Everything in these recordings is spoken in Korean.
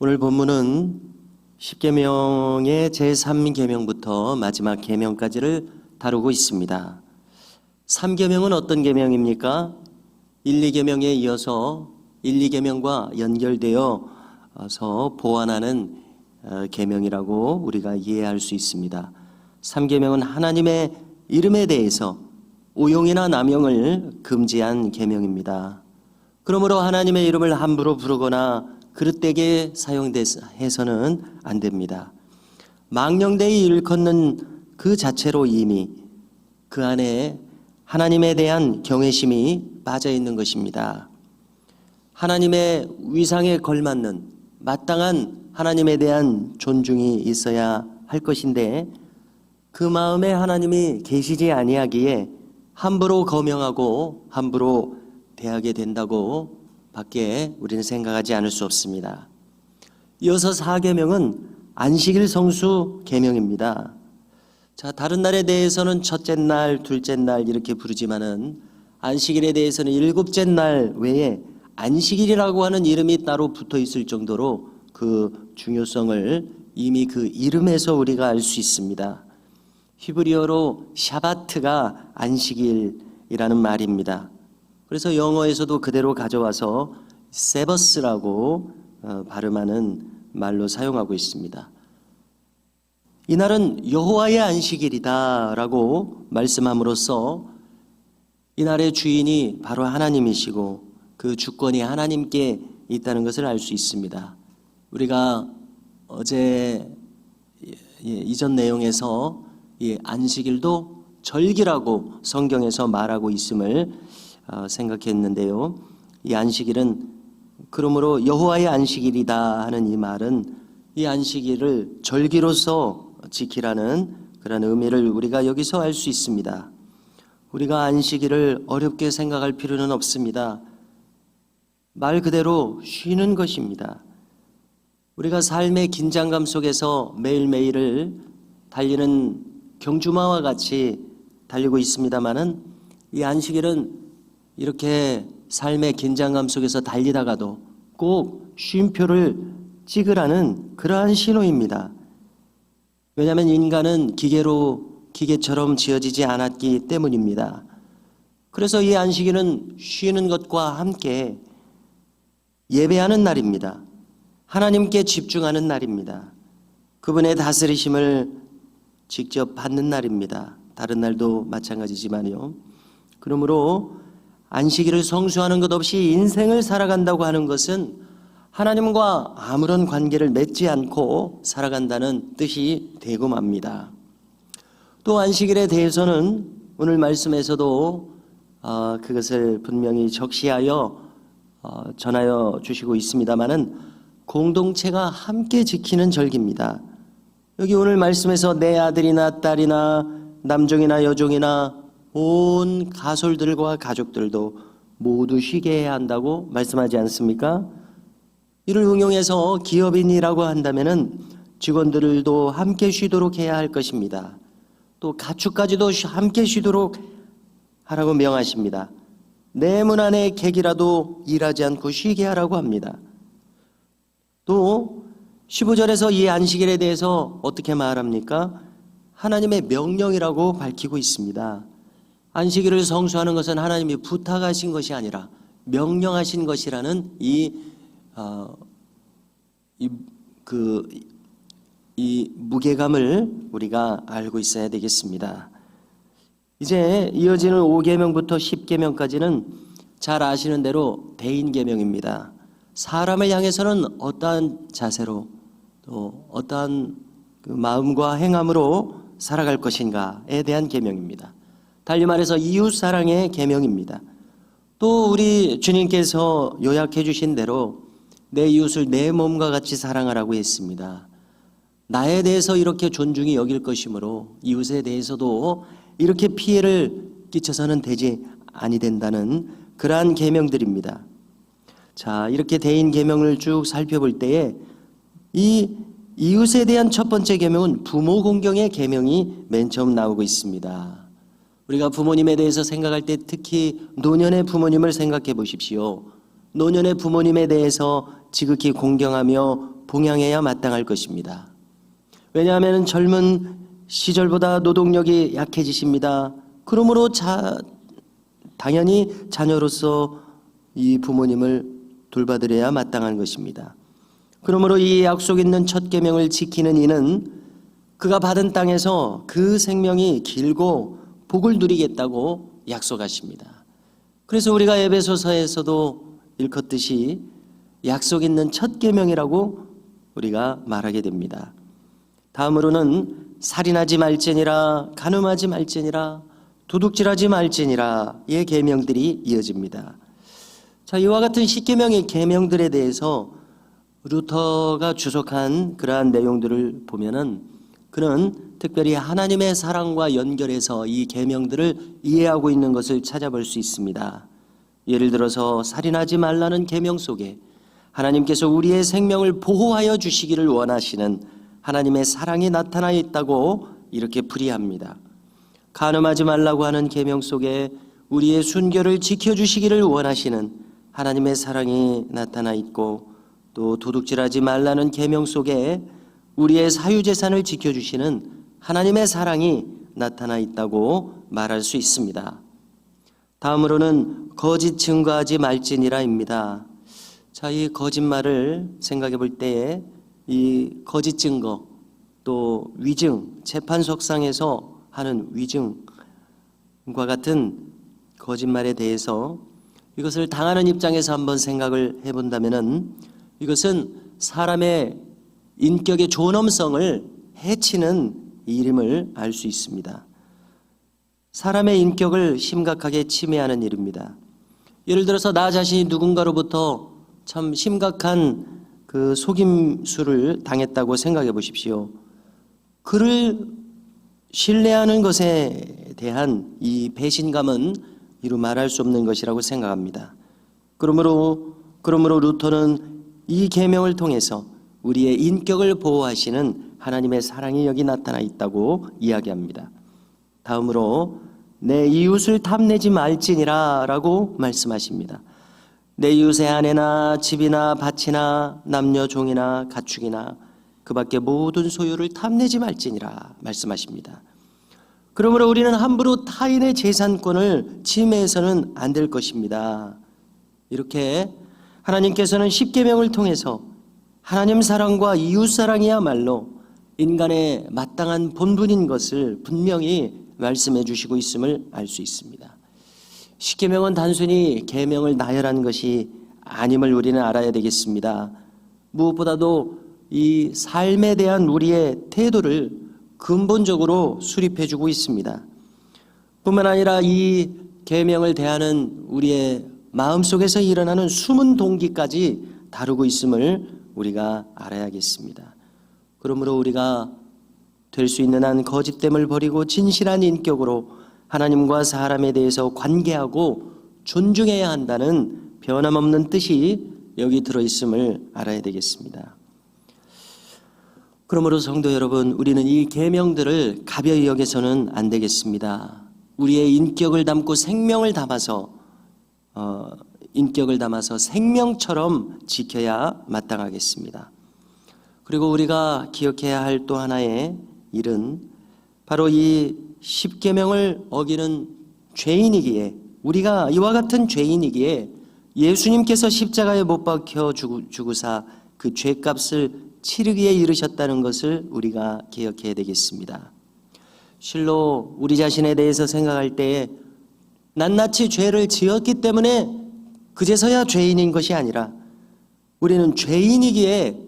오늘 본문은 십계명의 제3계명부터 마지막 계명까지를 다루고 있습니다. 3계명은 어떤 계명입니까? 1, 2계명에 이어서 1, 2계명과 연결되어서 보완하는 계명이라고 우리가 이해할 수 있습니다. 3계명은 하나님의 이름에 대해서 오용이나 남용을 금지한 계명입니다. 그러므로 하나님의 이름을 함부로 부르거나 그릇되게 사용해서는 안 됩니다. 망령되이 일컫는 그 자체로 이미 그 안에 하나님에 대한 경외심이 빠져 있는 것입니다. 하나님의 위상에 걸맞는 마땅한 하나님에 대한 존중이 있어야 할 것인데 그 마음에 하나님이 계시지 아니하기에 함부로 거명하고 함부로 대하게 된다고 밖에 우리는 생각하지 않을 수 없습니다. 이어서 4계명은 안식일 성수 계명입니다. 자, 다른 날에 대해서는 첫째 날, 둘째 날 이렇게 부르지만은 안식일에 대해서는 일곱째 날 외에 안식일이라고 하는 이름이 따로 붙어 있을 정도로 그 중요성을 이미 그 이름에서 우리가 알 수 있습니다. 히브리어로 샤바트가 안식일이라는 말입니다. 그래서 영어에서도 그대로 가져와서 세버스라고 발음하는 말로 사용하고 있습니다. 이날은 여호와의 안식일이다라고 말씀함으로써 이날의 주인이 바로 하나님이시고 그 주권이 하나님께 있다는 것을 알 수 있습니다. 우리가 어제 이전 내용에서 이 안식일도 절기라고 성경에서 말하고 있음을 생각했는데요. 이 안식일은 그러므로 여호와의 안식일이다 하는 이 말은 이 안식일을 절기로서 지키라는 그런 의미를 우리가 여기서 알 수 있습니다. 우리가 안식일을 어렵게 생각할 필요는 없습니다. 말 그대로 쉬는 것입니다. 우리가 삶의 긴장감 속에서 매일매일을 달리는 경주마와 같이 달리고 있습니다마는 이 안식일은 이렇게 삶의 긴장감 속에서 달리다가도 꼭 쉼표를 찍으라는 그러한 신호입니다. 왜냐하면 인간은 기계처럼 지어지지 않았기 때문입니다. 그래서 이 안식일은 쉬는 것과 함께 예배하는 날입니다. 하나님께 집중하는 날입니다. 그분의 다스리심을 직접 받는 날입니다. 다른 날도 마찬가지지만요. 그러므로 안식일을 성수하는 것 없이 인생을 살아간다고 하는 것은 하나님과 아무런 관계를 맺지 않고 살아간다는 뜻이 되고 맙니다. 또 안식일에 대해서는 오늘 말씀에서도 그것을 분명히 적시하여 전하여 주시고 있습니다마는 공동체가 함께 지키는 절기입니다. 여기 오늘 말씀에서 내 아들이나 딸이나 남종이나 여종이나 온 가솔들과 가족들도 모두 쉬게 해야 한다고 말씀하지 않습니까? 이를 응용해서 기업인이라고 한다면은 직원들도 함께 쉬도록 해야 할 것입니다. 또 가축까지도 함께 쉬도록 하라고 명하십니다. 내 문 안에 객이라도 일하지 않고 쉬게 하라고 합니다. 또 15절에서 이 안식일에 대해서 어떻게 말합니까? 하나님의 명령이라고 밝히고 있습니다. 안식일을 성수하는 것은 하나님이 부탁하신 것이 아니라 명령하신 것이라는 이 무게감을 우리가 알고 있어야 되겠습니다. 이제 이어지는 5계명부터 10계명까지는 잘 아시는 대로 대인계명입니다. 사람을 향해서는 어떠한 자세로 또 어떠한 그 마음과 행함으로 살아갈 것인가에 대한 계명입니다. 달리 말해서 이웃사랑의 계명입니다. 또 우리 주님께서 요약해 주신 대로 내 이웃을 내 몸과 같이 사랑하라고 했습니다. 나에 대해서 이렇게 존중이 여길 것이므로 이웃에 대해서도 이렇게 피해를 끼쳐서는 되지 아니 된다는 그러한 계명들입니다. 자, 이렇게 대인 계명을 쭉 살펴볼 때에 이 이웃에 대한 첫 번째 계명은 부모 공경의 계명이 맨 처음 나오고 있습니다. 우리가 부모님에 대해서 생각할 때 특히 노년의 부모님을 생각해 보십시오. 노년의 부모님에 대해서 지극히 공경하며 봉양해야 마땅할 것입니다. 왜냐하면 젊은 시절보다 노동력이 약해지십니다. 그러므로 당연히 자녀로서 이 부모님을 돌봐드려야 마땅한 것입니다. 그러므로 이 약속 있는 첫 계명을 지키는 이는 그가 받은 땅에서 그 생명이 길고 복을 누리겠다고 약속하십니다. 그래서 우리가 에베소서에서도 일컫듯이 약속 있는 첫 계명이라고 우리가 말하게 됩니다. 다음으로는 살인하지 말지니라, 간음하지 말지니라, 도둑질하지 말지니라의 계명들이 이어집니다. 자, 이와 같은 십계명의 계명들에 대해서 루터가 주석한 그러한 내용들을 보면은 그는 특별히 하나님의 사랑과 연결해서 이 계명들을 이해하고 있는 것을 찾아볼 수 있습니다. 예를 들어서 살인하지 말라는 계명 속에 하나님께서 우리의 생명을 보호하여 주시기를 원하시는 하나님의 사랑이 나타나 있다고 이렇게 풀이합니다. 간음하지 말라고 하는 계명 속에 우리의 순결을 지켜주시기를 원하시는 하나님의 사랑이 나타나 있고, 또 도둑질하지 말라는 계명 속에 우리의 사유재산을 지켜주시는 하나님의 사랑이 나타나 있다고 말할 수 있습니다. 다음으로는 거짓 증거하지 말지니라입니다. 자, 이 거짓말을 생각해 볼 때에 이 거짓 증거, 또 위증, 재판석상에서 하는 위증과 같은 거짓말에 대해서 이것을 당하는 입장에서 한번 생각을 해본다면은 이것은 사람의 인격의 존엄성을 해치는 일임을 알 수 있습니다. 사람의 인격을 심각하게 침해하는 일입니다. 예를 들어서 나 자신이 누군가로부터 참 심각한 그 속임수를 당했다고 생각해 보십시오. 그를 신뢰하는 것에 대한 이 배신감은 이루 말할 수 없는 것이라고 생각합니다. 그러므로 루터는 이 계명을 통해서 우리의 인격을 보호하시는 하나님의 사랑이 여기 나타나 있다고 이야기합니다. 다음으로 내 이웃을 탐내지 말지니라 라고 말씀하십니다. 내 이웃의 아내나 집이나 밭이나 남녀 종이나 가축이나 그 밖에 모든 소유를 탐내지 말지니라 말씀하십니다. 그러므로 우리는 함부로 타인의 재산권을 침해해서는 안 될 것입니다. 이렇게 하나님께서는 십계명을 통해서 하나님 사랑과 이웃 사랑이야말로 인간의 마땅한 본분인 것을 분명히 말씀해 주시고 있음을 알 수 있습니다. 십계명은 단순히 계명을 나열한 것이 아님을 우리는 알아야 되겠습니다. 무엇보다도 이 삶에 대한 우리의 태도를 근본적으로 수립해 주고 있습니다. 뿐만 아니라 이 계명을 대하는 우리의 마음속에서 일어나는 숨은 동기까지 다루고 있음을 우리가 알아야겠습니다. 그러므로 우리가 될 수 있는 한 거짓됨을 버리고 진실한 인격으로 하나님과 사람에 대해서 관계하고 존중해야 한다는 변함없는 뜻이 여기 들어있음을 알아야 되겠습니다. 그러므로 성도 여러분, 우리는 이 계명들을 가벼이 여겨서는 안 되겠습니다. 우리의 인격을 담고 생명을 담아서 생명처럼 지켜야 마땅하겠습니다. 그리고 우리가 기억해야 할 또 하나의 일은 바로 이 십계명을 어기는 죄인이기에, 우리가 이와 같은 죄인이기에 예수님께서 십자가에 못 박혀 죽으사 그 죄값을 치르기에 이르셨다는 것을 우리가 기억해야 되겠습니다. 실로 우리 자신에 대해서 생각할 때에 낱낱이 죄를 지었기 때문에 그제서야 죄인인 것이 아니라 우리는 죄인이기에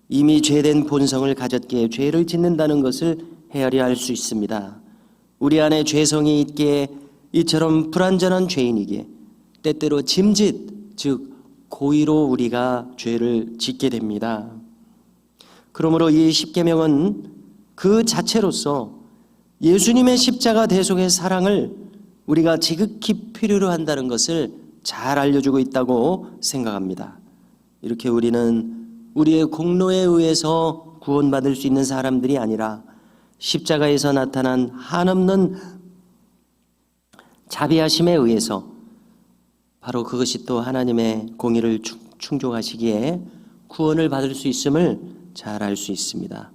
이미 죄된 본성을 가졌기에 죄를 짓는다는 것을 헤아려 알 수 있습니다. 우리 안에 죄성이 있기에 이처럼 불완전한 죄인이기에 때때로 짐짓, 즉 고의로 우리가 죄를 짓게 됩니다. 그러므로 이 십계명은 그 자체로서 예수님의 십자가 대속의 사랑을 우리가 지극히 필요로 한다는 것을 잘 알려주고 있다고 생각합니다. 이렇게 우리는 우리의 공로에 의해서 구원받을 수 있는 사람들이 아니라 십자가에서 나타난 한없는 자비하심에 의해서 바로 그것이 또 하나님의 공의를 충족하시기에 구원을 받을 수 있음을 잘 알 수 있습니다.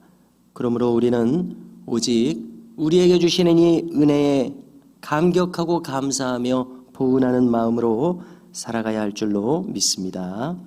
그러므로 우리는 오직 우리에게 주시는 이 은혜에 감격하고 감사하며 보은하는 마음으로 살아가야 할 줄로 믿습니다.